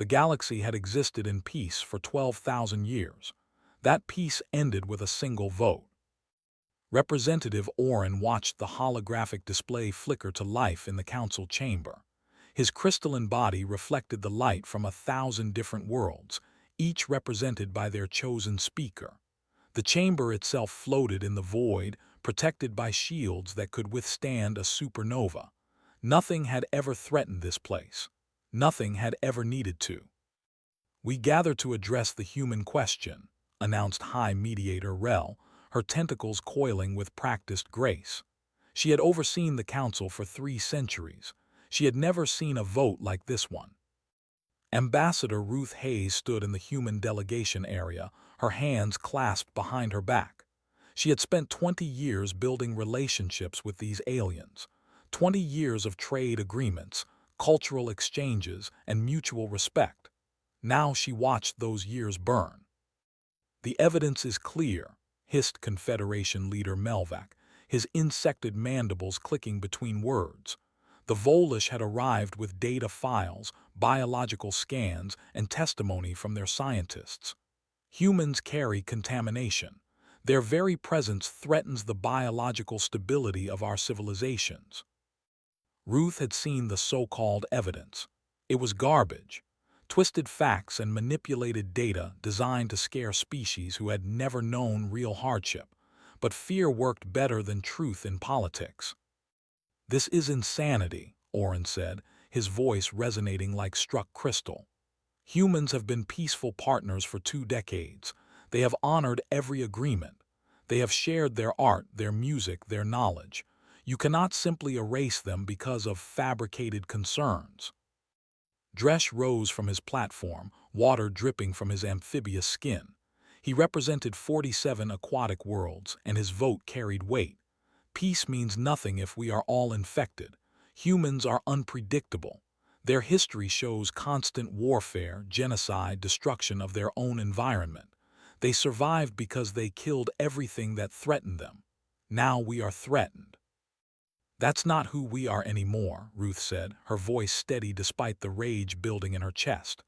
The galaxy had existed in peace for 12,000 years. That peace ended with a single vote. Representative Oren watched the holographic display flicker to life in the council chamber. His crystalline body reflected the light from 1,000 different worlds, each represented by their chosen speaker. The chamber itself floated in the void, protected by shields that could withstand a supernova. Nothing had ever threatened this place. Nothing had ever needed to. "We gather to address the human question," announced High Mediator Rel, her tentacles coiling with practiced grace. She had overseen the council for 3 centuries. She had never seen a vote like this one. Ambassador Ruth Hayes stood in the human delegation area, her hands clasped behind her back. She had spent 20 years building relationships with these aliens, 20 years of trade agreements, cultural exchanges, and mutual respect. Now she watched those years burn. "The evidence is clear," hissed Confederation leader Melvac, his insected mandibles clicking between words. The Volish had arrived with data files, biological scans, and testimony from their scientists. Humans carry contamination. Their very presence threatens the biological stability of our civilizations. Ruth had seen the so-called evidence. It was garbage. Twisted facts and manipulated data designed to scare species who had never known real hardship. But fear worked better than truth in politics. "This is insanity," Oren said, his voice resonating like struck crystal. "Humans have been peaceful partners for 2 decades. They have honored every agreement. They have shared their art, their music, their knowledge. You cannot simply erase them because of fabricated concerns." Dresch rose from his platform, water dripping from his amphibious skin. He represented 47 aquatic worlds, and his vote carried weight. Peace means nothing if we are all infected. Humans are unpredictable. Their history shows constant warfare, genocide, destruction of their own environment. They survived because they killed everything that threatened them. Now we are threatened. "That's not who we are anymore," Ruth said, her voice steady despite the rage building in her chest.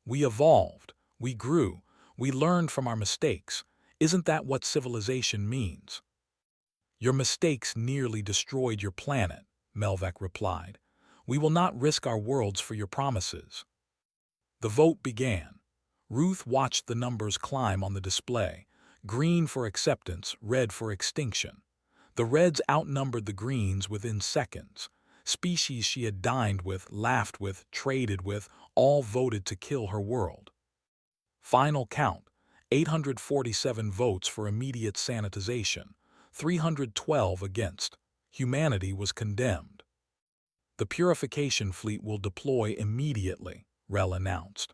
"We evolved. We grew. We learned from our mistakes. Isn't that what civilization means?" "Your mistakes nearly destroyed your planet," Melvac replied. "We will not risk our worlds for your promises." The vote began. Ruth watched the numbers climb on the display. Green for acceptance, red for extinction. The reds outnumbered the greens within seconds. Species she had dined with, laughed with, traded with, all voted to kill her world. Final count: 847 votes for immediate sanitization, 312 against. Humanity was condemned. "The purification fleet will deploy immediately," Rel announced.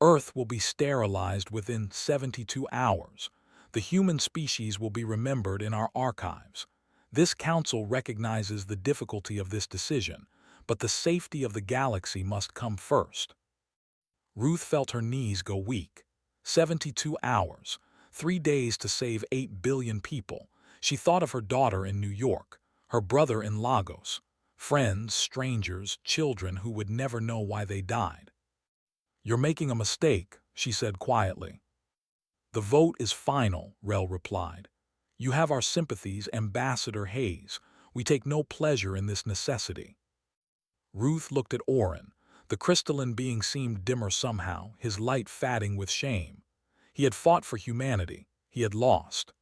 "Earth will be sterilized within 72 hours. The human species will be remembered in our archives. This council recognizes the difficulty of this decision, but the safety of the galaxy must come first." Ruth felt her knees go weak. 72 hours, 3 days to save 8 billion people. She thought of her daughter in New York, her brother in Lagos, friends, strangers, children who would never know why they died. "You're making a mistake," she said quietly. "The vote is final," Rel replied. "You have our sympathies, Ambassador Hayes. We take no pleasure in this necessity." Ruth looked at Oren. The crystalline being seemed dimmer somehow, his light fading with shame. He had fought for humanity. He had lost.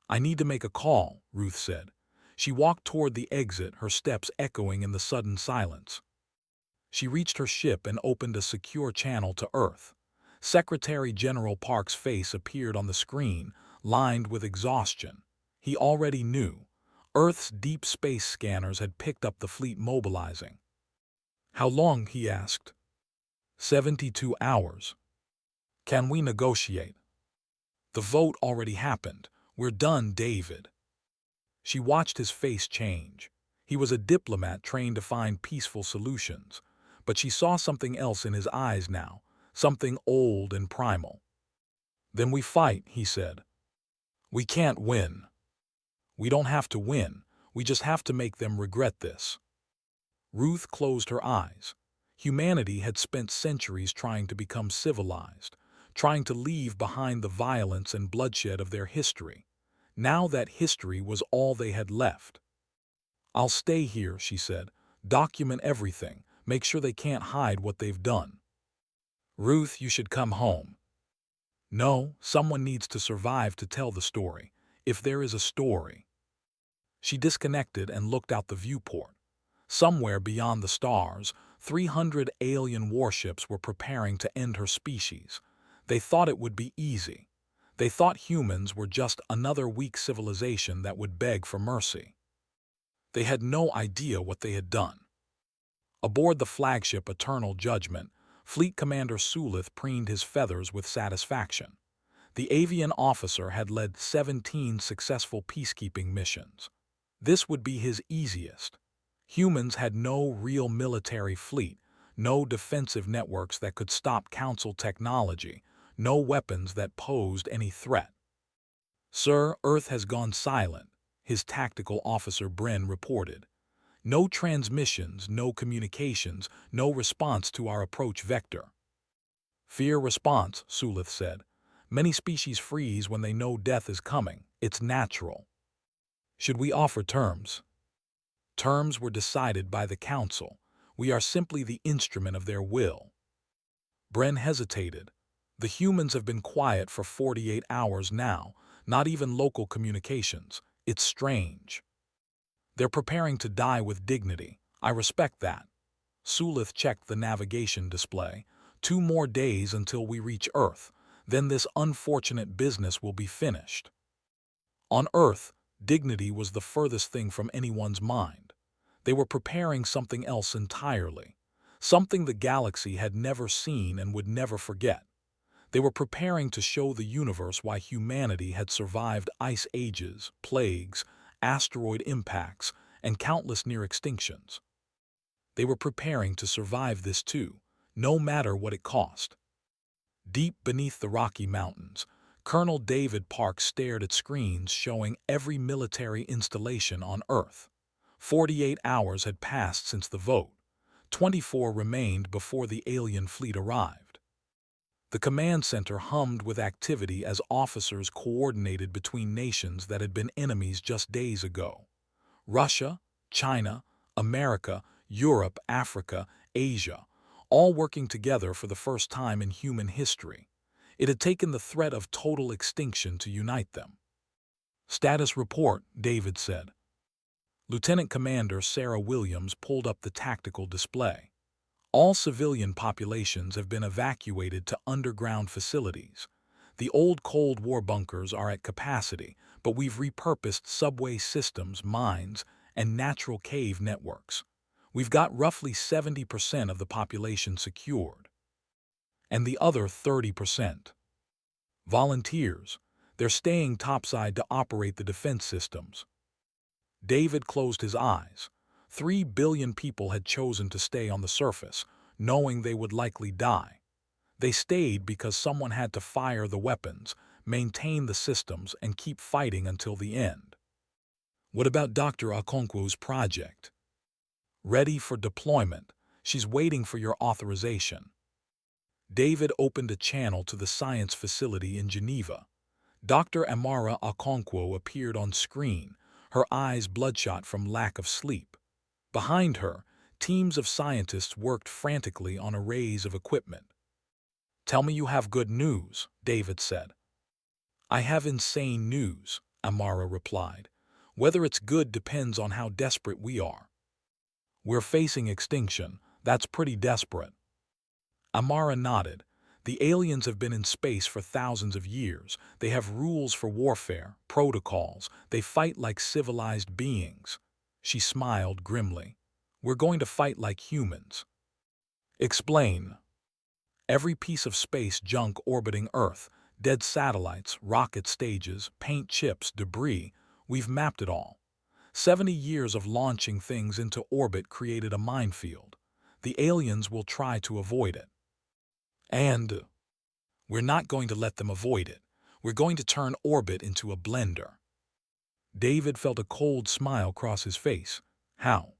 "I need to make a call," Ruth said. She walked toward the exit, her steps echoing in the sudden silence. She reached her ship and opened a secure channel to Earth. Secretary General Park's face appeared on the screen, lined with exhaustion. He already knew. Earth's deep space scanners had picked up the fleet mobilizing. "How long?" he asked. 72 hours. "Can we negotiate?" "The vote already happened. We're done, David." She watched his face change. He was a diplomat trained to find peaceful solutions. But she saw something else in his eyes now, something old and primal. "Then we fight," he said. "We can't win." "We don't have to win. We just have to make them regret this." Ruth closed her eyes. Humanity had spent centuries trying to become civilized, trying to leave behind the violence and bloodshed of their history. Now that history was all they had left. "I'll stay here," she said. "Document everything. Make sure they can't hide what they've done." "Ruth, you should come home." "No, someone needs to survive to tell the story, if there is a story." She disconnected and looked out the viewport. Somewhere beyond the stars, 300 alien warships were preparing to end her species. They thought it would be easy. They thought humans were just another weak civilization that would beg for mercy. They had no idea what they had done. Aboard the flagship Eternal Judgment, Fleet Commander Sulith preened his feathers with satisfaction. The avian officer had led 17 successful peacekeeping missions. This would be his easiest. Humans had no real military fleet, no defensive networks that could stop Council technology, no weapons that posed any threat. "Sir, Earth has gone silent," his tactical officer Bren reported. "No transmissions, no communications, no response to our approach vector." "Fear response," Sulith said. "Many species freeze when they know death is coming. It's natural." "Should we offer terms?" "Terms were decided by the Council. We are simply the instrument of their will." Bren hesitated. "The humans have been quiet for 48 hours now, not even local communications. It's strange." "They're preparing to die with dignity. I respect that." Sulith checked the navigation display. 2 more days until we reach Earth. Then this unfortunate business will be finished." On Earth, dignity was the furthest thing from anyone's mind. They were preparing something else entirely. Something the galaxy had never seen and would never forget. They were preparing to show the universe why humanity had survived ice ages, plagues, asteroid impacts, and countless near extinctions. They were preparing to survive this too, no matter what it cost. Deep beneath the Rocky Mountains, Colonel David Park stared at screens showing every military installation on Earth. 48 hours had passed since the vote. 24 remained before the alien fleet arrived. The command center hummed with activity as officers coordinated between nations that had been enemies just days ago. Russia, China, America, Europe, Africa, Asia, all working together for the first time in human history. It had taken the threat of total extinction to unite them. "Status report," David said. Lieutenant Commander Sarah Williams pulled up the tactical display. "All civilian populations have been evacuated to underground facilities. The old Cold War bunkers are at capacity, but we've repurposed subway systems, mines, and natural cave networks. We've got roughly 70% of the population secured. And the other 30%. Volunteers. They're staying topside to operate the defense systems." David closed his eyes. 3 billion people had chosen to stay on the surface, knowing they would likely die. They stayed because someone had to fire the weapons, maintain the systems, and keep fighting until the end. "What about Dr. Okonkwo's project?" "Ready for deployment. She's waiting for your authorization." David opened a channel to the science facility in Geneva. Dr. Amara Okonkwo appeared on screen, her eyes bloodshot from lack of sleep. Behind her, teams of scientists worked frantically on arrays of equipment. "Tell me you have good news," David said. "I have insane news," Amara replied. "Whether it's good depends on how desperate we are." "We're facing extinction. That's pretty desperate." Amara nodded. "The aliens have been in space for thousands of years. They have rules for warfare, protocols. They fight like civilized beings." She smiled grimly. "We're going to fight like humans." "Explain." "Every piece of space junk orbiting Earth, dead satellites, rocket stages, paint chips, debris, we've mapped it all. 70 years of launching things into orbit created a minefield. The aliens will try to avoid it. And we're not going to let them avoid it. We're going to turn orbit into a blender." David felt a cold smile cross his face. "How?"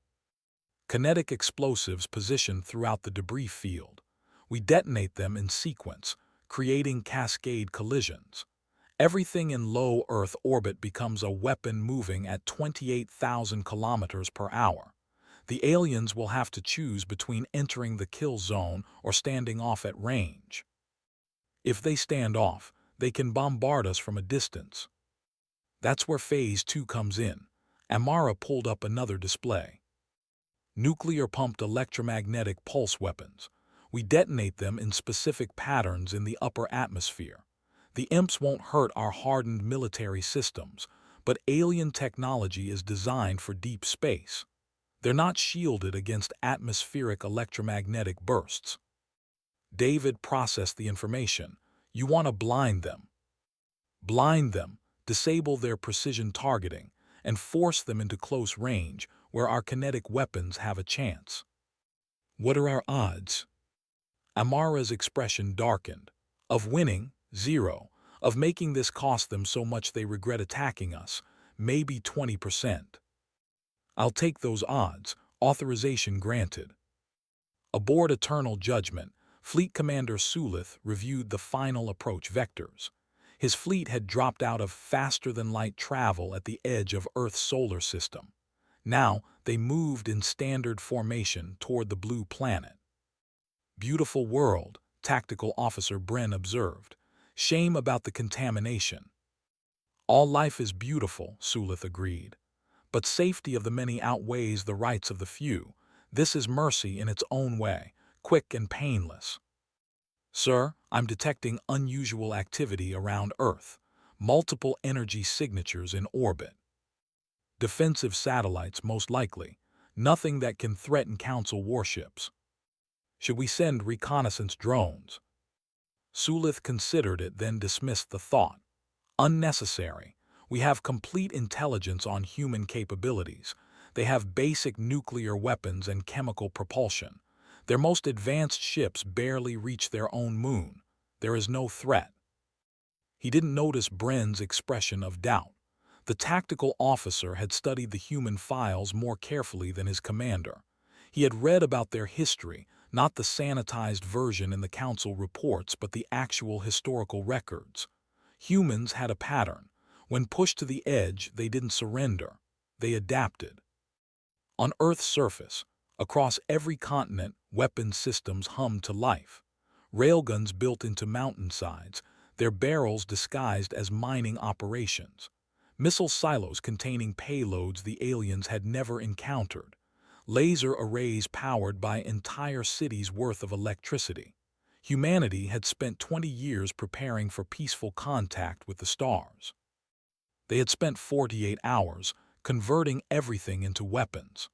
kinetic explosives positioned throughout the debris field. We detonate them in sequence, creating cascade collisions. Everything in low Earth orbit becomes a weapon moving at 28,000 kilometers per hour. The aliens will have to choose between entering the kill zone or standing off at range. If they stand off, they can bombard us from a distance. That's where Phase 2 comes in. Amara pulled up another display. Nuclear-pumped electromagnetic pulse weapons. We detonate them in specific patterns in the upper atmosphere. The imps won't hurt our hardened military systems, but alien technology is designed for deep space. They're not shielded against atmospheric electromagnetic bursts. David processed the information. You want to blind them. Blind them, disable their precision targeting, and force them into close range where our kinetic weapons have a chance. What are our odds? Amara's expression darkened. Of winning, 0. Of making this cost them so much they regret attacking us, maybe 20%. I'll take those odds. Authorization granted. Aboard Eternal Judgment, Fleet Commander Sulith reviewed the final approach vectors. His fleet had dropped out of faster-than-light travel at the edge of Earth's solar system. Now, they moved in standard formation toward the blue planet. Beautiful world, Tactical Officer Bren observed. Shame about the contamination. All life is beautiful, Sulith agreed. But safety of the many outweighs the rights of the few. This is mercy in its own way, quick and painless. Sir, I'm detecting unusual activity around Earth. Multiple energy signatures in orbit. Defensive satellites, most likely. Nothing that can threaten Council warships. Should we send reconnaissance drones? Sulith considered it, then dismissed the thought. Unnecessary. We have complete intelligence on human capabilities. They have basic nuclear weapons and chemical propulsion. Their most advanced ships barely reach their own moon. There is no threat. He didn't notice Bren's expression of doubt. The tactical officer had studied the human files more carefully than his commander. He had read about their history, not the sanitized version in the Council reports, but the actual historical records. Humans had a pattern. When pushed to the edge, they didn't surrender. They adapted. On Earth's surface, across every continent, weapon systems hummed to life. Railguns built into mountainsides, their barrels disguised as mining operations. Missile silos containing payloads the aliens had never encountered. Laser arrays powered by entire cities' worth of electricity. Humanity had spent 20 years preparing for peaceful contact with the stars. They had spent 48 hours converting everything into weapons.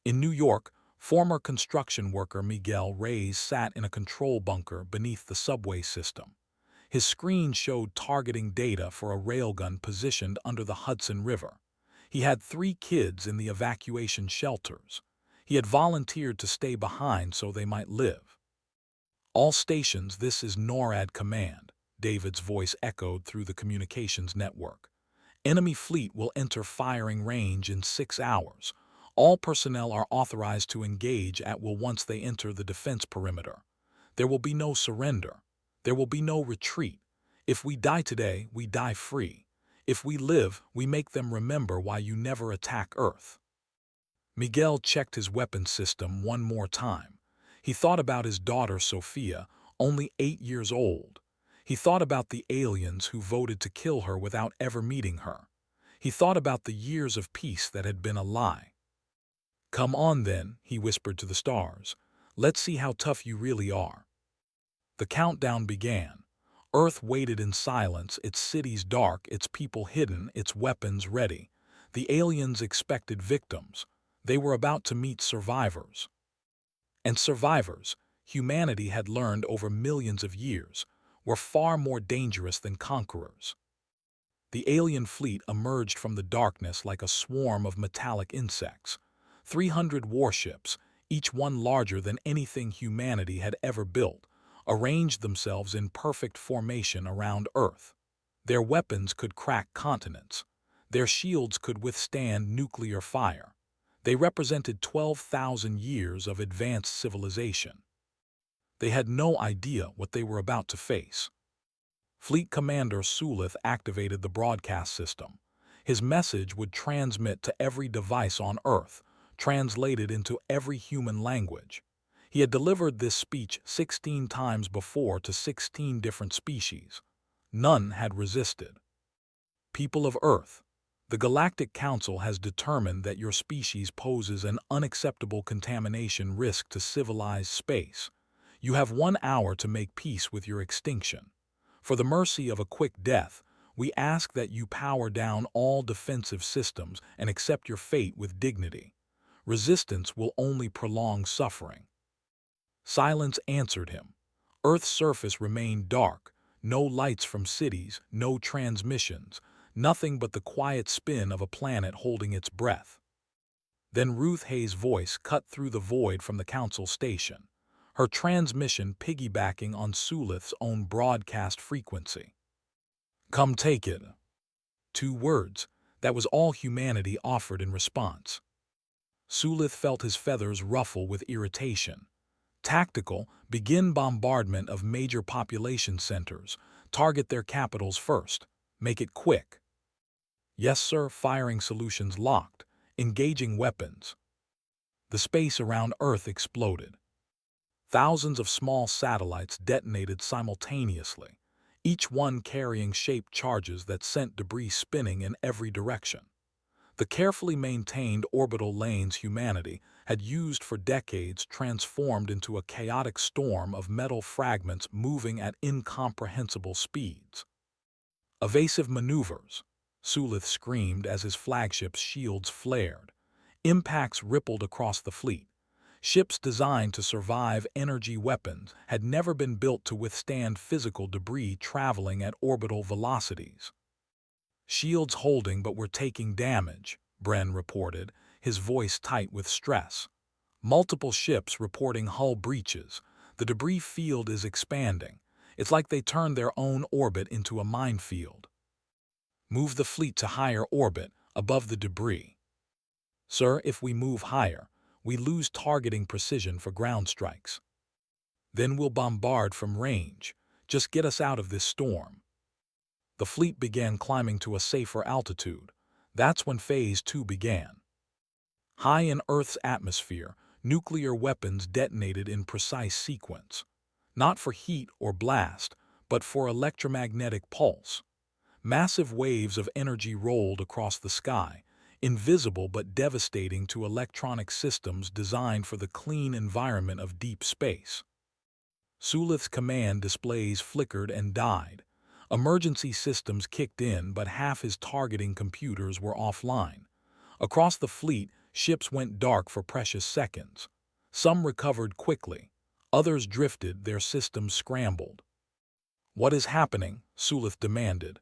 In New York, former construction worker Miguel Reyes sat in a control bunker beneath the subway system. His screen showed targeting data for a railgun positioned under the Hudson River. He had 3 kids in the evacuation shelters. He had volunteered to stay behind so they might live. All stations, this is NORAD command, David's voice echoed through the communications network. Enemy fleet will enter firing range in 6 hours. All personnel are authorized to engage at will once they enter the defense perimeter. There will be no surrender. There will be no retreat. If we die today, we die free. If we live, we make them remember why you never attack Earth. Miguel checked his weapon system one more time. He thought about his daughter Sophia, only 8 years old. He thought about the aliens who voted to kill her without ever meeting her. He thought about the years of peace that had been a lie. Come on then, he whispered to the stars. Let's see how tough you really are. The countdown began. Earth waited in silence, its cities dark, its people hidden, its weapons ready. The aliens expected victims. They were about to meet survivors. And survivors, humanity had learned over millions of years, were far more dangerous than conquerors. The alien fleet emerged from the darkness like a swarm of metallic insects. 300 warships, each one larger than anything humanity had ever built, arranged themselves in perfect formation around Earth. Their weapons could crack continents. Their shields could withstand nuclear fire. They represented 12,000 years of advanced civilization. They had no idea what they were about to face. Fleet Commander Sulith activated the broadcast system. His message would transmit to every device on Earth, translated into every human language. He had delivered this speech 16 times before to 16 different species. None had resisted. People of Earth, the Galactic Council has determined that your species poses an unacceptable contamination risk to civilized space. You have 1 hour to make peace with your extinction. For the mercy of a quick death, we ask that you power down all defensive systems and accept your fate with dignity. Resistance will only prolong suffering. Silence answered him. Earth's surface remained dark, no lights from cities, no transmissions, nothing but the quiet spin of a planet holding its breath. Then Ruth Hayes' voice cut through the void from the council station, her transmission piggybacking on Sulith's own broadcast frequency. "Come take it." 2 words, that was all humanity offered in response. Sulith felt his feathers ruffle with irritation. Tactical, begin bombardment of major population centers. Target their capitals first. Make it quick. Yes, sir, firing solutions locked. Engaging weapons. The space around Earth exploded. Thousands of small satellites detonated simultaneously, each one carrying shaped charges that sent debris spinning in every direction. The carefully maintained orbital lanes humanity had used for decades transformed into a chaotic storm of metal fragments moving at incomprehensible speeds. Evasive maneuvers, Sulith screamed as his flagship's shields flared. Impacts rippled across the fleet. Ships designed to survive energy weapons had never been built to withstand physical debris traveling at orbital velocities. "Shields holding, but we're taking damage," Bren reported, his voice tight with stress. "Multiple ships reporting hull breaches. The debris field is expanding. It's like they turned their own orbit into a minefield." "Move the fleet to higher orbit, above the debris." "Sir, if we move higher, we lose targeting precision for ground strikes." "Then we'll bombard from range. Just get us out of this storm." The fleet began climbing to a safer altitude. That's when Phase 2 began. High in Earth's atmosphere, nuclear weapons detonated in precise sequence. Not for heat or blast, but for electromagnetic pulse. Massive waves of energy rolled across the sky, invisible but devastating to electronic systems designed for the clean environment of deep space. Sulith's command displays flickered and died. Emergency systems kicked in, but half his targeting computers were offline. Across the fleet, ships went dark for precious seconds. Some recovered quickly. Others drifted, their systems scrambled. "What is happening?" Sulith demanded.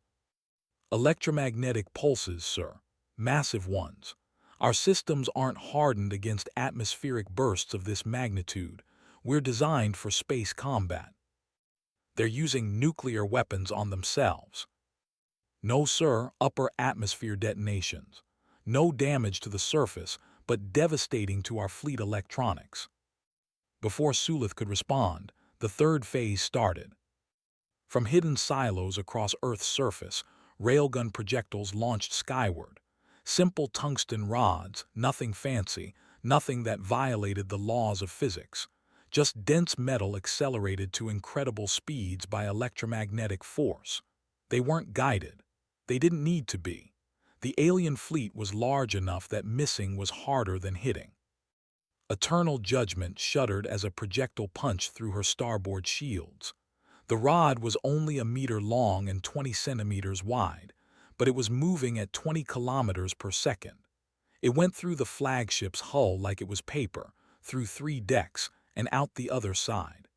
"Electromagnetic pulses, sir. Massive ones. Our systems aren't hardened against atmospheric bursts of this magnitude. We're designed for space combat." "They're using nuclear weapons on themselves." "No, sir, upper atmosphere detonations. No damage to the surface, but devastating to our fleet electronics." Before Sulith could respond, the third phase started. From hidden silos across Earth's surface, railgun projectiles launched skyward. Simple tungsten rods, nothing fancy, nothing that violated the laws of physics. Just dense metal accelerated to incredible speeds by electromagnetic force. They weren't guided. They didn't need to be. The alien fleet was large enough that missing was harder than hitting. Eternal Judgment shuddered as a projectile punched through her starboard shields. The rod was only a meter long and 20 centimeters wide, but it was moving at 20 kilometers per second. It went through the flagship's hull like it was paper, through 3 decks, and out the other side.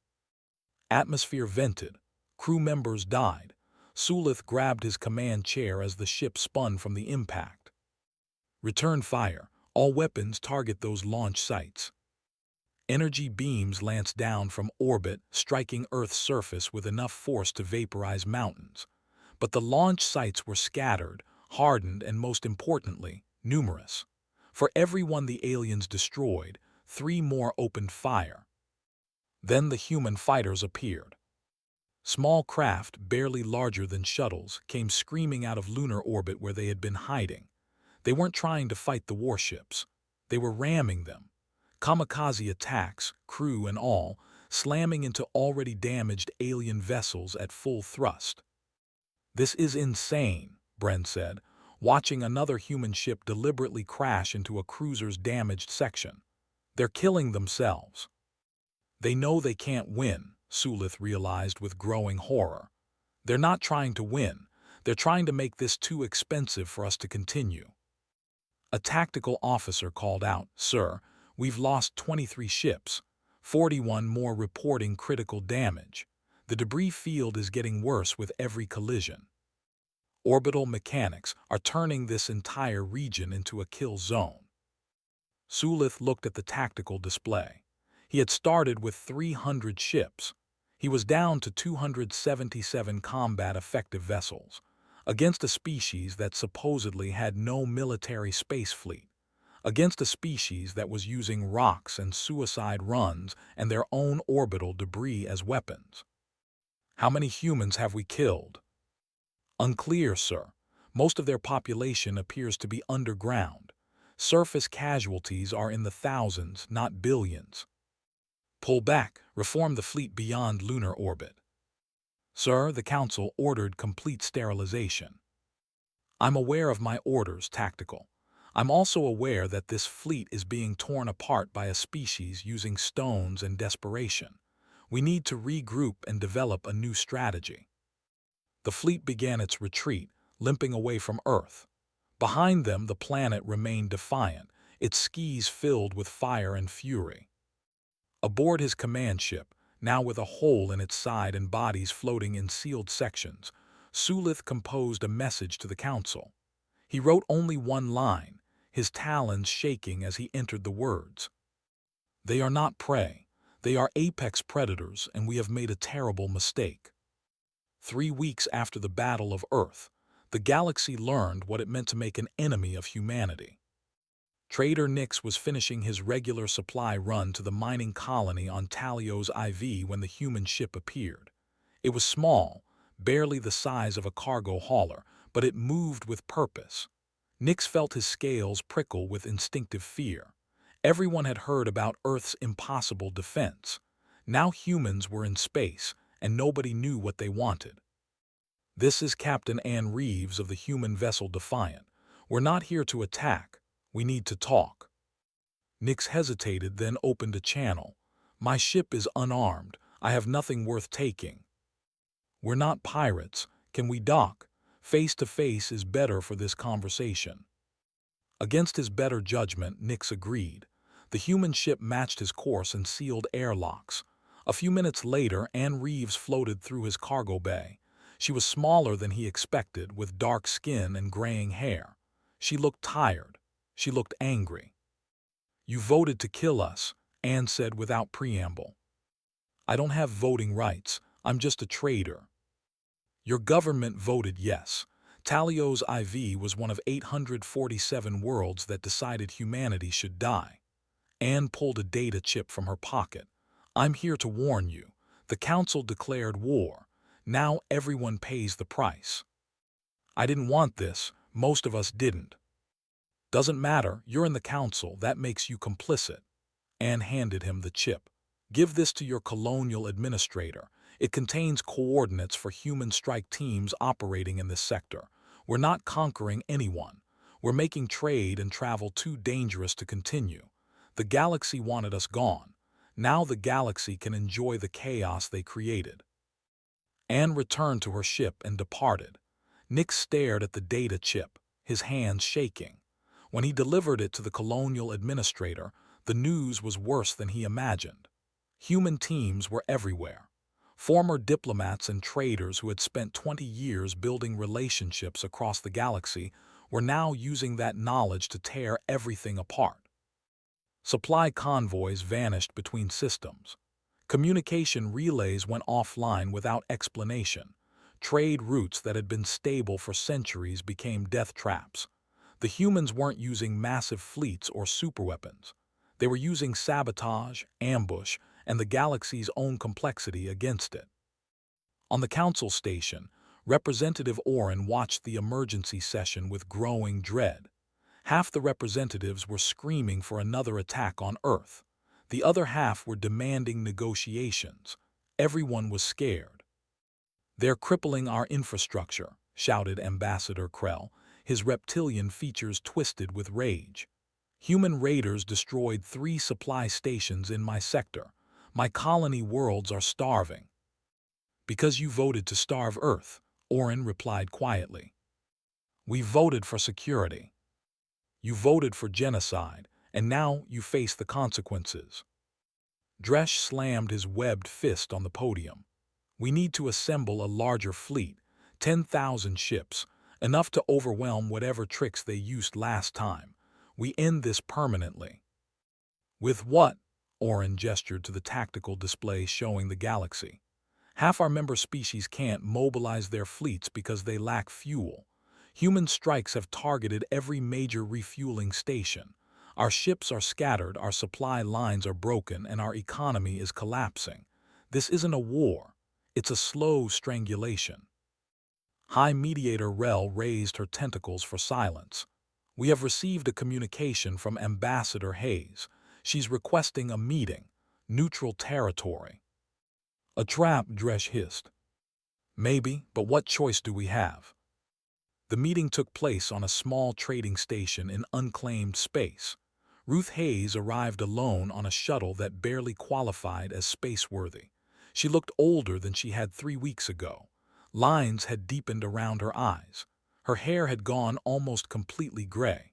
Atmosphere vented. Crew members died. Sulith grabbed his command chair as the ship spun from the impact. "Return fire. All weapons target those launch sites." Energy beams lanced down from orbit, striking Earth's surface with enough force to vaporize mountains. But the launch sites were scattered, hardened, and most importantly, numerous. For every one the aliens destroyed, 3 more opened fire. Then the human fighters appeared. Small craft, barely larger than shuttles, came screaming out of lunar orbit where they had been hiding. They weren't trying to fight the warships. They were ramming them. Kamikaze attacks, crew and all, slamming into already damaged alien vessels at full thrust. "This is insane," Bren said, watching another human ship deliberately crash into a cruiser's damaged section. "They're killing themselves." "They know they can't win," Sulith realized with growing horror. "They're not trying to win. They're trying to make this too expensive for us to continue." A tactical officer called out, "Sir, we've lost 23 ships, 41 more reporting critical damage. The debris field is getting worse with every collision. Orbital mechanics are turning this entire region into a kill zone." Sulith looked at the tactical display. He had started with 300 ships. He was down to 277 combat-effective vessels, against a species that supposedly had no military space fleet, against a species that was using rocks and suicide runs and their own orbital debris as weapons. "How many humans have we killed?" "Unclear, sir. Most of their population appears to be underground. Surface casualties are in the thousands, not billions." "Pull back, reform the fleet beyond lunar orbit." "Sir, the Council ordered complete sterilization." "I'm aware of my orders, Tactical. I'm also aware that this fleet is being torn apart by a species using stones and desperation. We need to regroup and develop a new strategy." The fleet began its retreat, limping away from Earth. Behind them, the planet remained defiant, its skis filled with fire and fury. Aboard his command ship, now with a hole in its side and bodies floating in sealed sections, Sulith composed a message to the Council. He wrote only one line, his talons shaking as he entered the words. "They are not prey. They are apex predators, and we have made a terrible mistake." 3 weeks after the Battle of Earth, the galaxy learned what it meant to make an enemy of humanity. Trader Nix was finishing his regular supply run to the mining colony on Talio's IV when the human ship appeared. It was small, barely the size of a cargo hauler, but it moved with purpose. Nix felt his scales prickle with instinctive fear. Everyone had heard about Earth's impossible defense. Now humans were in space, and nobody knew what they wanted. "This is Captain Ann Reeves of the human vessel Defiant. We're not here to attack. We need to talk." Nix hesitated, then opened a channel. "My ship is unarmed. I have nothing worth taking." "We're not pirates. Can we dock? Face to face is better for this conversation." Against his better judgment, Nix agreed. The human ship matched his course and sealed airlocks. A few minutes later, Ann Reeves floated through his cargo bay. She was smaller than he expected, with dark skin and graying hair. She looked tired. She looked angry. "You voted to kill us," Ann said without preamble. "I don't have voting rights. I'm just a trader." "Your government voted yes. Talio's IV was one of 847 worlds that decided humanity should die." Ann pulled a data chip from her pocket. "I'm here to warn you. The Council declared war. Now everyone pays the price." "I didn't want this. Most of us didn't." "Doesn't matter. You're in the Council. That makes you complicit." Ann handed him the chip. "Give this to your colonial administrator. It contains coordinates for human strike teams operating in this sector. We're not conquering anyone. We're making trade and travel too dangerous to continue. The galaxy wanted us gone. Now the galaxy can enjoy the chaos they created." Ann returned to her ship and departed. Nick stared at the data chip, his hands shaking. When he delivered it to the colonial administrator, the news was worse than he imagined. Human teams were everywhere. Former diplomats and traders who had spent 20 years building relationships across the galaxy were now using that knowledge to tear everything apart. Supply convoys vanished between systems. Communication relays went offline without explanation. Trade routes that had been stable for centuries became death traps. The humans weren't using massive fleets or superweapons. They were using sabotage, ambush, and the galaxy's own complexity against it. On the council station, Representative Oren watched the emergency session with growing dread. Half the representatives were screaming for another attack on Earth. The other half were demanding negotiations. Everyone was scared. "They're crippling our infrastructure," shouted Ambassador Krell, his reptilian features twisted with rage. "Human raiders destroyed 3 supply stations in my sector. My colony worlds are starving." "Because you voted to starve Earth," Oren replied quietly. "We voted for security. You voted for genocide, and now you face the consequences." Dresh slammed his webbed fist on the podium. "We need to assemble a larger fleet, 10,000 ships, enough to overwhelm whatever tricks they used last time. We end this permanently." "With what?" Oren gestured to the tactical display showing the galaxy. "Half our member species can't mobilize their fleets because they lack fuel. Human strikes have targeted every major refueling station. Our ships are scattered, our supply lines are broken, and our economy is collapsing. This isn't a war. It's a slow strangulation." High Mediator Rel raised her tentacles for silence. "We have received a communication from Ambassador Hayes. She's requesting a meeting. Neutral territory." "A trap," Dresh hissed. "Maybe, but what choice do we have?" The meeting took place on a small trading station in unclaimed space. Ruth Hayes arrived alone on a shuttle that barely qualified as space-worthy. She looked older than she had 3 weeks ago. Lines had deepened around her eyes. Her hair had gone almost completely gray.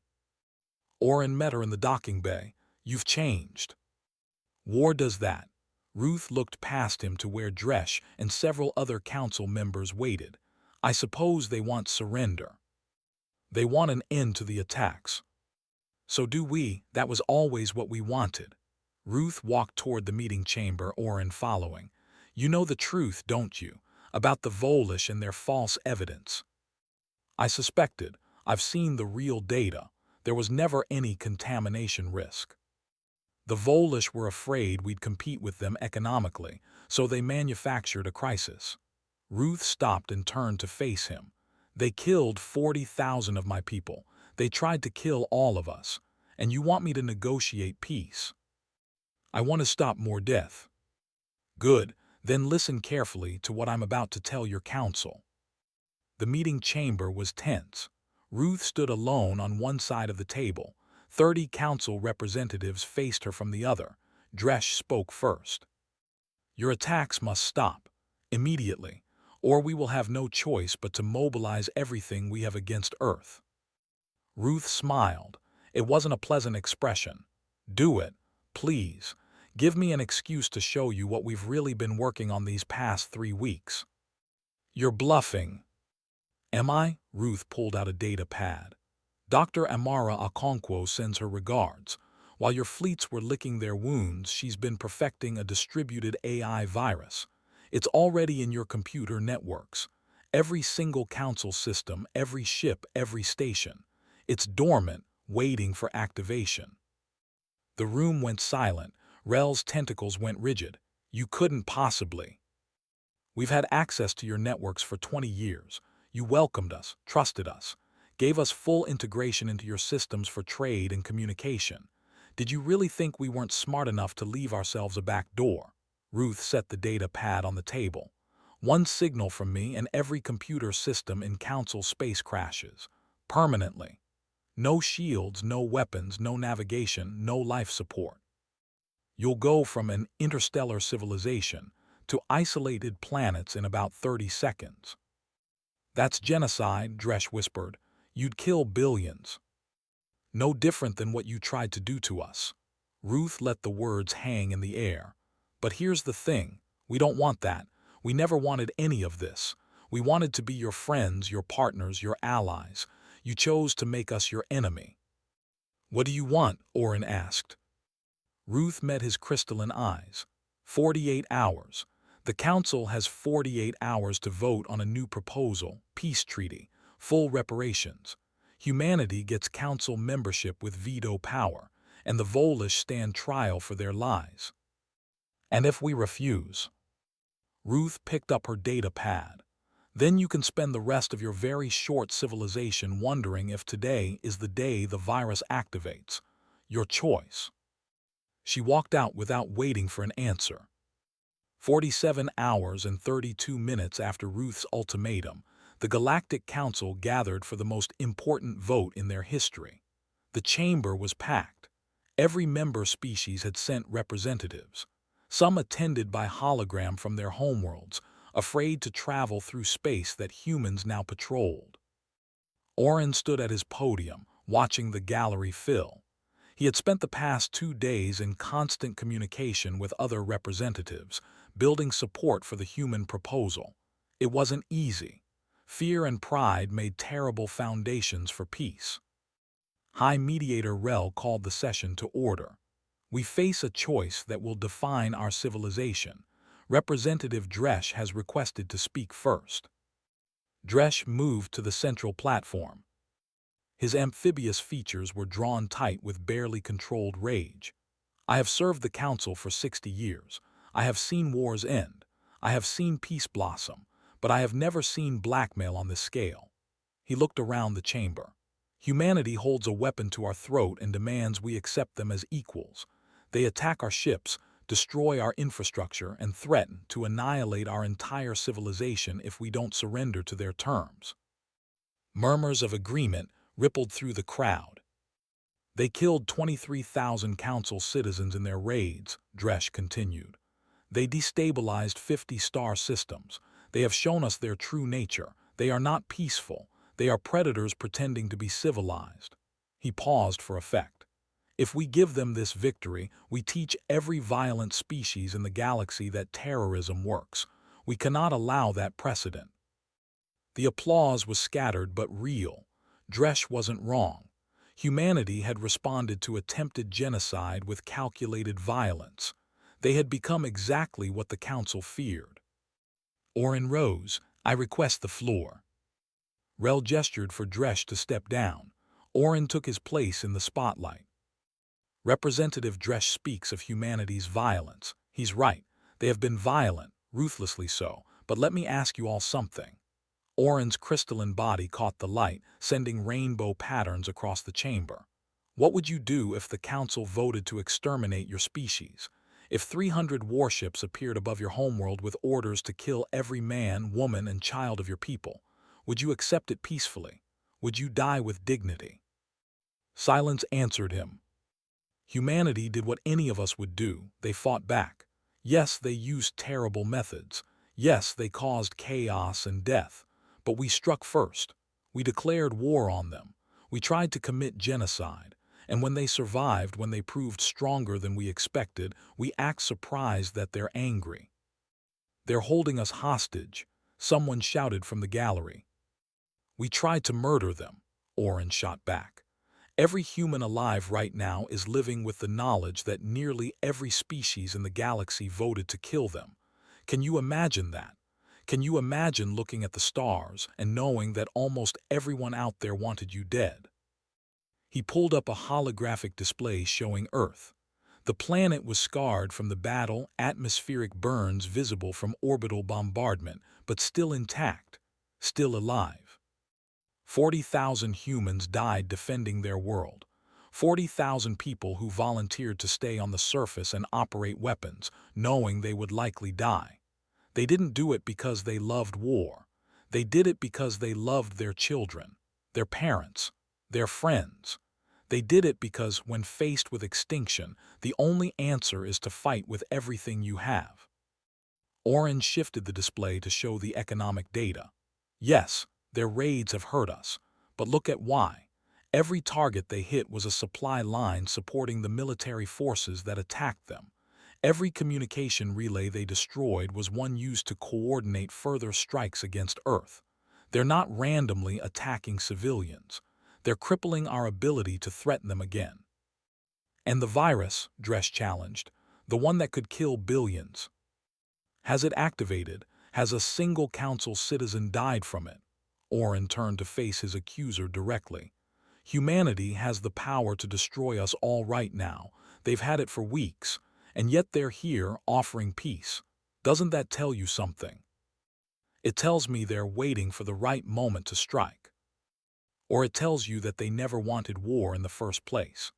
Oren met her in the docking bay. "You've changed." "War does that." Ruth looked past him to where Dresh and several other council members waited. "I suppose they want surrender. They want an end to the attacks." "So do we. That was always what we wanted." Ruth walked toward the meeting chamber, Oren following. "You know the truth, don't you, about the Volish and their false evidence?" "I suspected. I've seen the real data. There was never any contamination risk. The Volish were afraid we'd compete with them economically, so they manufactured a crisis." Ruth stopped and turned to face him. "They killed 40,000 of my people. They tried to kill all of us. And you want me to negotiate peace?" "I want to stop more death." "Good. Then listen carefully to what I'm about to tell your council." The meeting chamber was tense. Ruth stood alone on one side of the table. 30 council representatives faced her from the other. Dresh spoke first. "Your attacks must stop. Immediately. Or we will have no choice but to mobilize everything we have against Earth." Ruth smiled. It wasn't a pleasant expression. "Do it, please. Give me an excuse to show you what we've really been working on these past 3 weeks." "You're bluffing." "Am I?" Ruth pulled out a data pad. "Dr. Amara Okonkwo sends her regards. While your fleets were licking their wounds, she's been perfecting a distributed AI virus. It's already in your computer networks. Every single council system, every ship, every station. It's dormant, waiting for activation." The room went silent. Rel's tentacles went rigid. "You couldn't possibly." "We've had access to your networks for 20 years. You welcomed us, trusted us, gave us full integration into your systems for trade and communication. Did you really think we weren't smart enough to leave ourselves a back door?" Ruth set the data pad on the table. "One signal from me and every computer system in Council space crashes. Permanently. No shields, no weapons, no navigation, no life support. You'll go from an interstellar civilization to isolated planets in about 30 seconds." "That's genocide," Dresh whispered. "You'd kill billions." "No different than what you tried to do to us." Ruth let the words hang in the air. "But here's the thing. We don't want that. We never wanted any of this. We wanted to be your friends, your partners, your allies. You chose to make us your enemy." "What do you want?" Oren asked. Ruth met his crystalline eyes. 48 hours. The Council has 48 hours to vote on a new proposal, peace treaty, full reparations. Humanity gets council membership with veto power, and the Volish stand trial for their lies. And if we refuse? Ruth picked up her data pad. Then you can spend the rest of your very short civilization wondering if today is the day the virus activates. Your choice. She walked out without waiting for an answer. 47 hours and 32 minutes after Ruth's ultimatum, the Galactic Council gathered for the most important vote in their history. The chamber was packed. Every member species had sent representatives. Some attended by hologram from their homeworlds, afraid to travel through space that humans now patrolled. Oren stood at his podium, watching the gallery fill. He had spent the past 2 days in constant communication with other representatives, building support for the human proposal. It wasn't easy. Fear and pride made terrible foundations for peace. High Mediator Rel called the session to order. We face a choice that will define our civilization. Representative Dresh has requested to speak first. Dresh moved to the central platform. His amphibious features were drawn tight with barely controlled rage. I have served the Council for 60 years. I have seen wars end. I have seen peace blossom, but I have never seen blackmail on this scale. He looked around the chamber. Humanity holds a weapon to our throat and demands we accept them as equals. They attack our ships, destroy our infrastructure, and threaten to annihilate our entire civilization if we don't surrender to their terms. Murmurs of agreement rippled through the crowd. They killed 23,000 council citizens in their raids, Dresh continued. They destabilized 50 star systems. They have shown us their true nature. They are not peaceful. They are predators pretending to be civilized. He paused for effect. If we give them this victory, we teach every violent species in the galaxy that terrorism works. We cannot allow that precedent. The applause was scattered but real. Dresh wasn't wrong. Humanity had responded to attempted genocide with calculated violence. They had become exactly what the Council feared. Oren rose. I request the floor. Rel gestured for Dresh to step down. Oren took his place in the spotlight. Representative Dresh speaks of humanity's violence. He's right. They have been violent, ruthlessly so. But let me ask you all something. Oren's crystalline body caught the light, sending rainbow patterns across the chamber. What would you do if the Council voted to exterminate your species? If 300 warships appeared above your homeworld with orders to kill every man, woman, and child of your people, would you accept it peacefully? Would you die with dignity? Silence answered him. Humanity did what any of us would do. They fought back. Yes, they used terrible methods. Yes, they caused chaos and death. But we struck first. We declared war on them. We tried to commit genocide. And when they survived, when they proved stronger than we expected, we act surprised that they're angry. They're holding us hostage, someone shouted from the gallery. We tried to murder them, Oren shot back. Every human alive right now is living with the knowledge that nearly every species in the galaxy voted to kill them. Can you imagine that? Can you imagine looking at the stars and knowing that almost everyone out there wanted you dead? He pulled up a holographic display showing Earth. The planet was scarred from the battle, atmospheric burns visible from orbital bombardment, but still intact, still alive. 40,000 humans died defending their world. 40,000 people who volunteered to stay on the surface and operate weapons, knowing they would likely die. They didn't do it because they loved war. They did it because they loved their children, their parents, their friends. They did it because when faced with extinction, the only answer is to fight with everything you have. Oren shifted the display to show the economic data. Yes, their raids have hurt us, but look at why. Every target they hit was a supply line supporting the military forces that attacked them. Every communication relay they destroyed was one used to coordinate further strikes against Earth. They're not randomly attacking civilians. They're crippling our ability to threaten them again. And the virus, Dresh challenged, the one that could kill billions. Has it activated? Has a single council citizen died from it? Oren turned to face his accuser directly. Humanity has the power to destroy us all right now. They've had it for weeks, and yet they're here offering peace. Doesn't that tell you something? It tells me they're waiting for the right moment to strike. Or it tells you that they never wanted war in the first place.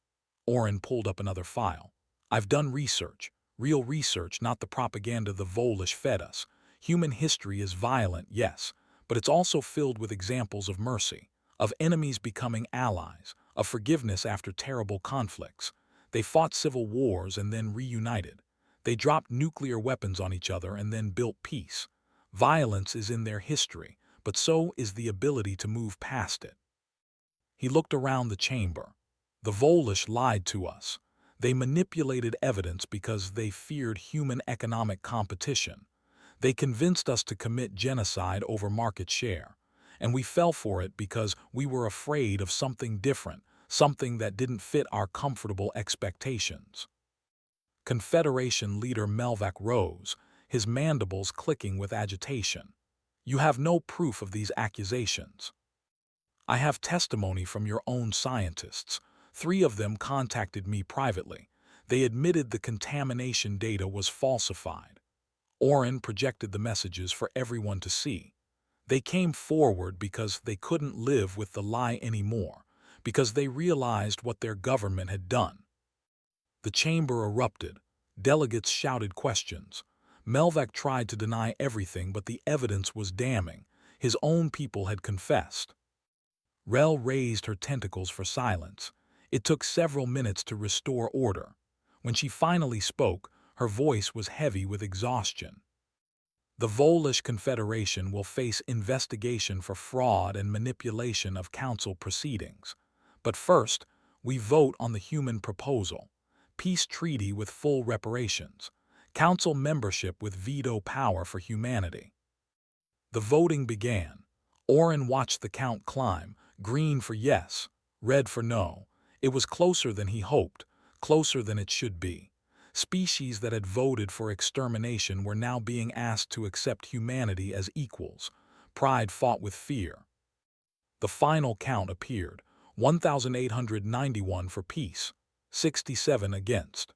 Oren pulled up another file. I've done research. Real research, not the propaganda the Volish fed us. Human history is violent, yes, but it's also filled with examples of mercy, of enemies becoming allies, of forgiveness after terrible conflicts. They fought civil wars and then reunited. They dropped nuclear weapons on each other and then built peace. Violence is in their history, but so is the ability to move past it. He looked around the chamber. The Volish lied to us. They manipulated evidence because they feared human economic competition. They convinced us to commit genocide over market share. And we fell for it because we were afraid of something different, something that didn't fit our comfortable expectations. Confederation leader Melvac rose, his mandibles clicking with agitation. You have no proof of these accusations. I have testimony from your own scientists. 3 of them contacted me privately. They admitted the contamination data was falsified. Oren projected the messages for everyone to see. They came forward because they couldn't live with the lie anymore, because they realized what their government had done. The chamber erupted. Delegates shouted questions. Melvac tried to deny everything, but the evidence was damning. His own people had confessed. Rel raised her tentacles for silence. It took several minutes to restore order. When she finally spoke, her voice was heavy with exhaustion. The Volish Confederation will face investigation for fraud and manipulation of council proceedings. But first, we vote on the human proposal. Peace treaty with full reparations. Council membership with veto power for humanity. The voting began. Oren watched the count climb, green for yes, red for no. It was closer than he hoped, closer than it should be. Species that had voted for extermination were now being asked to accept humanity as equals. Pride fought with fear. The final count appeared, 1,891 for peace, 67 against.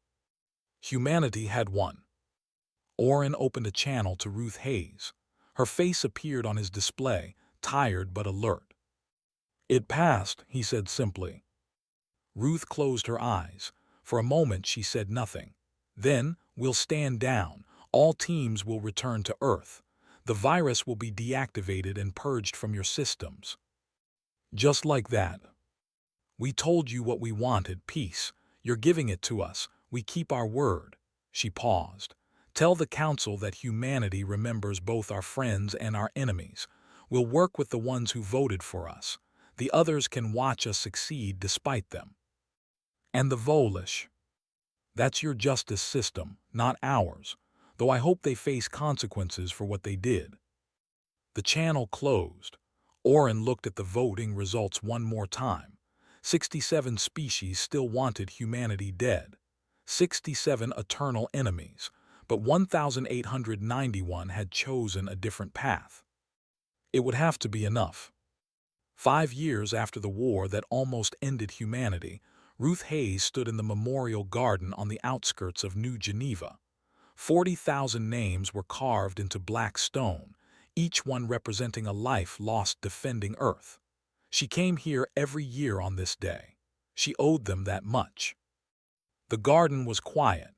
Humanity had won. Oren opened a channel to Ruth Hayes. Her face appeared on his display, tired but alert. It passed, he said simply. Ruth closed her eyes. For a moment she said nothing. Then, we'll stand down. All teams will return to Earth. The virus will be deactivated and purged from your systems. Just like that. We told you what we wanted, peace. You're giving it to us. We keep our word. She paused. Tell the Council that humanity remembers both our friends and our enemies. We'll work with the ones who voted for us. The others can watch us succeed despite them. And the Volish. That's your justice system, not ours, though I hope they face consequences for what they did. The channel closed. Oren looked at the voting results one more time. 67 species still wanted humanity dead. 67 eternal enemies, but 1,891 had chosen a different path. It would have to be enough. 5 years after the war that almost ended humanity, Ruth Hayes stood in the memorial garden on the outskirts of New Geneva. 40,000 names were carved into black stone, each one representing a life lost defending Earth. She came here every year on this day. She owed them that much. The garden was quiet.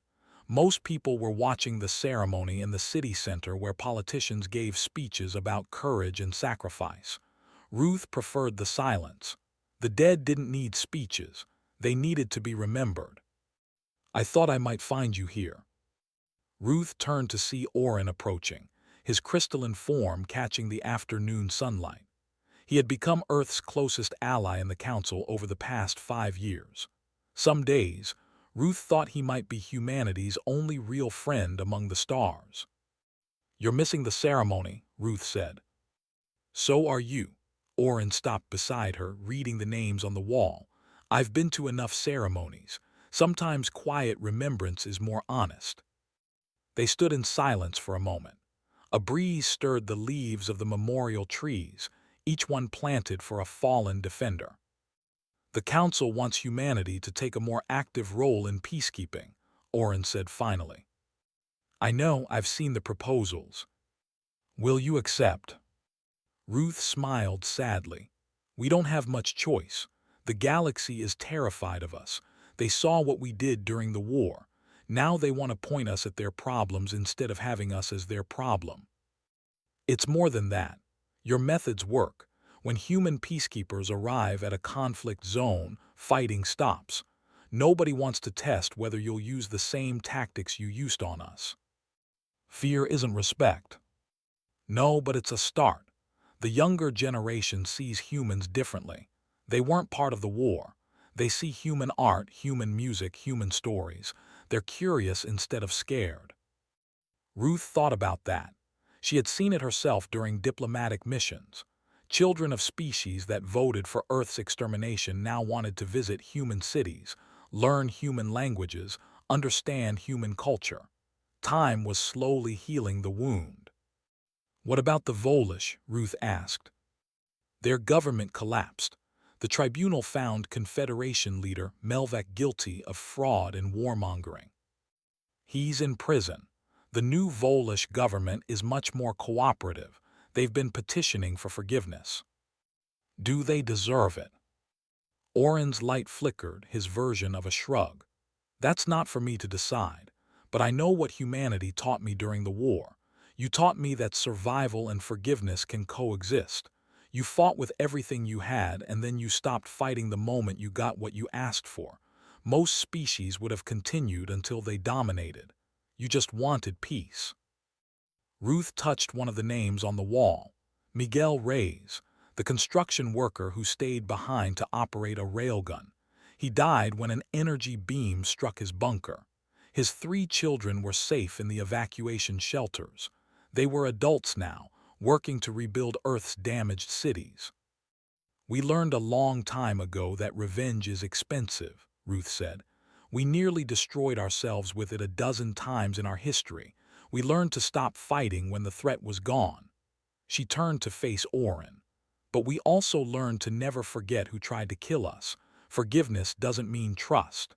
Most people were watching the ceremony in the city center where politicians gave speeches about courage and sacrifice. Ruth preferred the silence. The dead didn't need speeches. They needed to be remembered. I thought I might find you here. Ruth turned to see Oren approaching, his crystalline form catching the afternoon sunlight. He had become Earth's closest ally in the Council over the past 5 years. Some days, Ruth thought he might be humanity's only real friend among the stars. You're missing the ceremony, Ruth said. So are you. Oren stopped beside her, reading the names on the wall. I've been to enough ceremonies. Sometimes quiet remembrance is more honest. They stood in silence for a moment. A breeze stirred the leaves of the memorial trees, each one planted for a fallen defender. The Council wants humanity to take a more active role in peacekeeping, Oren said finally. I know, I've seen the proposals. Will you accept? Ruth smiled sadly. We don't have much choice. The galaxy is terrified of us. They saw what we did during the war. Now they want to point us at their problems instead of having us as their problem. It's more than that. Your methods work. When human peacekeepers arrive at a conflict zone, fighting stops. Nobody wants to test whether you'll use the same tactics you used on us. Fear isn't respect. No, but it's a start. The younger generation sees humans differently. They weren't part of the war. They see human art, human music, human stories. They're curious instead of scared. Ruth thought about that. She had seen it herself during diplomatic missions. Children of species that voted for Earth's extermination now wanted to visit human cities, learn human languages, understand human culture. Time was slowly healing the wound. What about the Volish? Ruth asked. Their government collapsed. The tribunal found Confederation leader Melvek guilty of fraud and warmongering. He's in prison. The new Volish government is much more cooperative. They've been petitioning for forgiveness. Do they deserve it? Oren's light flickered, his version of a shrug. That's not for me to decide, but I know what humanity taught me during the war. You taught me that survival and forgiveness can coexist. You fought with everything you had, and then you stopped fighting the moment you got what you asked for. Most species would have continued until they dominated. You just wanted peace. Ruth touched one of the names on the wall. Miguel Reyes, the construction worker who stayed behind to operate a railgun. He died when an energy beam struck his bunker. His 3 children were safe in the evacuation shelters. They were adults now, working to rebuild Earth's damaged cities. We learned a long time ago that revenge is expensive, Ruth said. We nearly destroyed ourselves with it a dozen times in our history. We learned to stop fighting when the threat was gone. She turned to face Oren. But we also learned to never forget who tried to kill us. Forgiveness doesn't mean trust.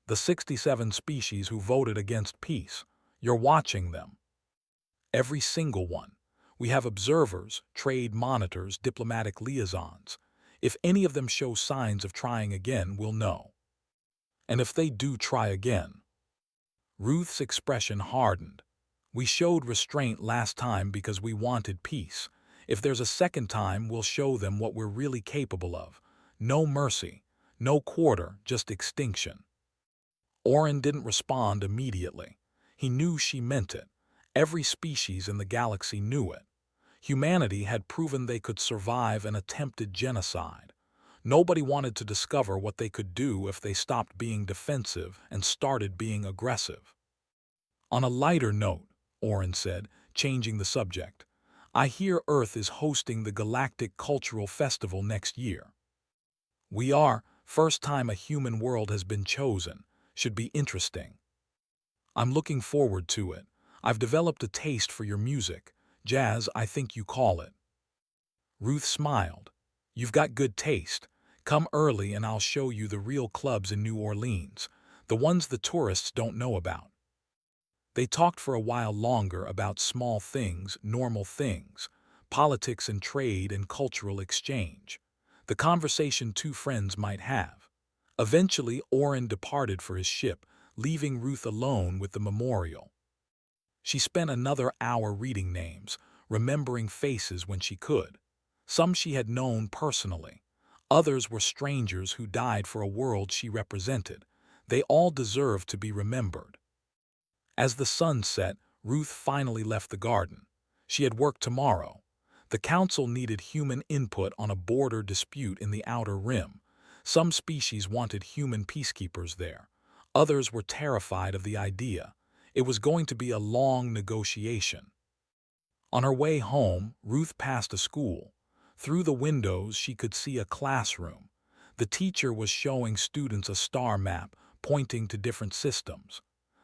The 67 species who voted against peace, you're watching them. Every single one. We have observers, trade monitors, diplomatic liaisons. If any of them show signs of trying again, we'll know. And if they do try again. Ruth's expression hardened. We showed restraint last time because we wanted peace. If there's a second time, we'll show them what we're really capable of. No mercy, no quarter, just extinction. Oren didn't respond immediately. He knew she meant it. Every species in the galaxy knew it. Humanity had proven they could survive an attempted genocide. Nobody wanted to discover what they could do if they stopped being defensive and started being aggressive. On a lighter note, Oren said, changing the subject, I hear Earth is hosting the Galactic Cultural Festival next year. We are, first time a human world has been chosen, should be interesting. I'm looking forward to it. I've developed a taste for your music, jazz I think you call it. Ruth smiled. You've got good taste. Come early and I'll show you the real clubs in New Orleans, the ones the tourists don't know about. They talked for a while longer about small things, normal things, politics and trade and cultural exchange. The conversation 2 friends might have. Eventually, Oren departed for his ship, leaving Ruth alone with the memorial. She spent another hour reading names, remembering faces when she could. Some she had known personally. Others were strangers who died for a world she represented. They all deserved to be remembered. As the sun set, Ruth finally left the garden. She had work tomorrow. The council needed human input on a border dispute in the Outer Rim. Some species wanted human peacekeepers there. Others were terrified of the idea. It was going to be a long negotiation. On her way home, Ruth passed a school. Through the windows, she could see a classroom. The teacher was showing students a star map, pointing to different systems.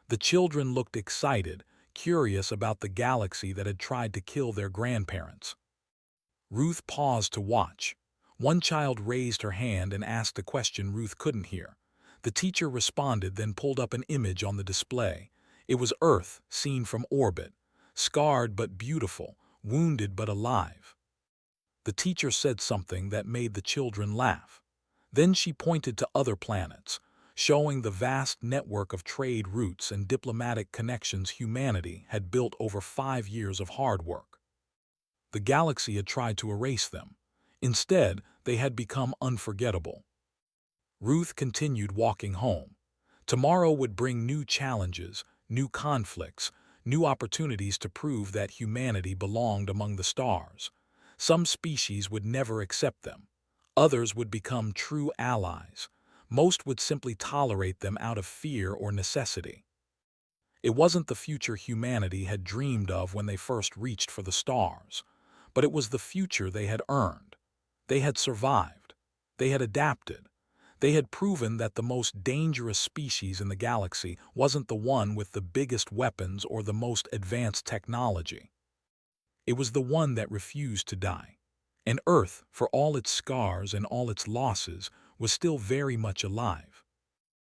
The children looked excited, curious about the galaxy that had tried to kill their grandparents. Ruth paused to watch. One child raised her hand and asked a question Ruth couldn't hear. The teacher responded, then pulled up an image on the display. It was Earth, seen from orbit, scarred but beautiful, wounded but alive. The teacher said something that made the children laugh. Then she pointed to other planets, showing the vast network of trade routes and diplomatic connections humanity had built over 5 years of hard work. The galaxy had tried to erase them. Instead, they had become unforgettable. Ruth continued walking home. Tomorrow would bring new challenges, new conflicts, new opportunities to prove that humanity belonged among the stars. Some species would never accept them. Others would become true allies. Most would simply tolerate them out of fear or necessity. It wasn't the future humanity had dreamed of when they first reached for the stars, but it was the future they had earned. They had survived. They had adapted. They had proven that the most dangerous species in the galaxy wasn't the one with the biggest weapons or the most advanced technology. It was the one that refused to die. And Earth, for all its scars and all its losses, was still very much alive.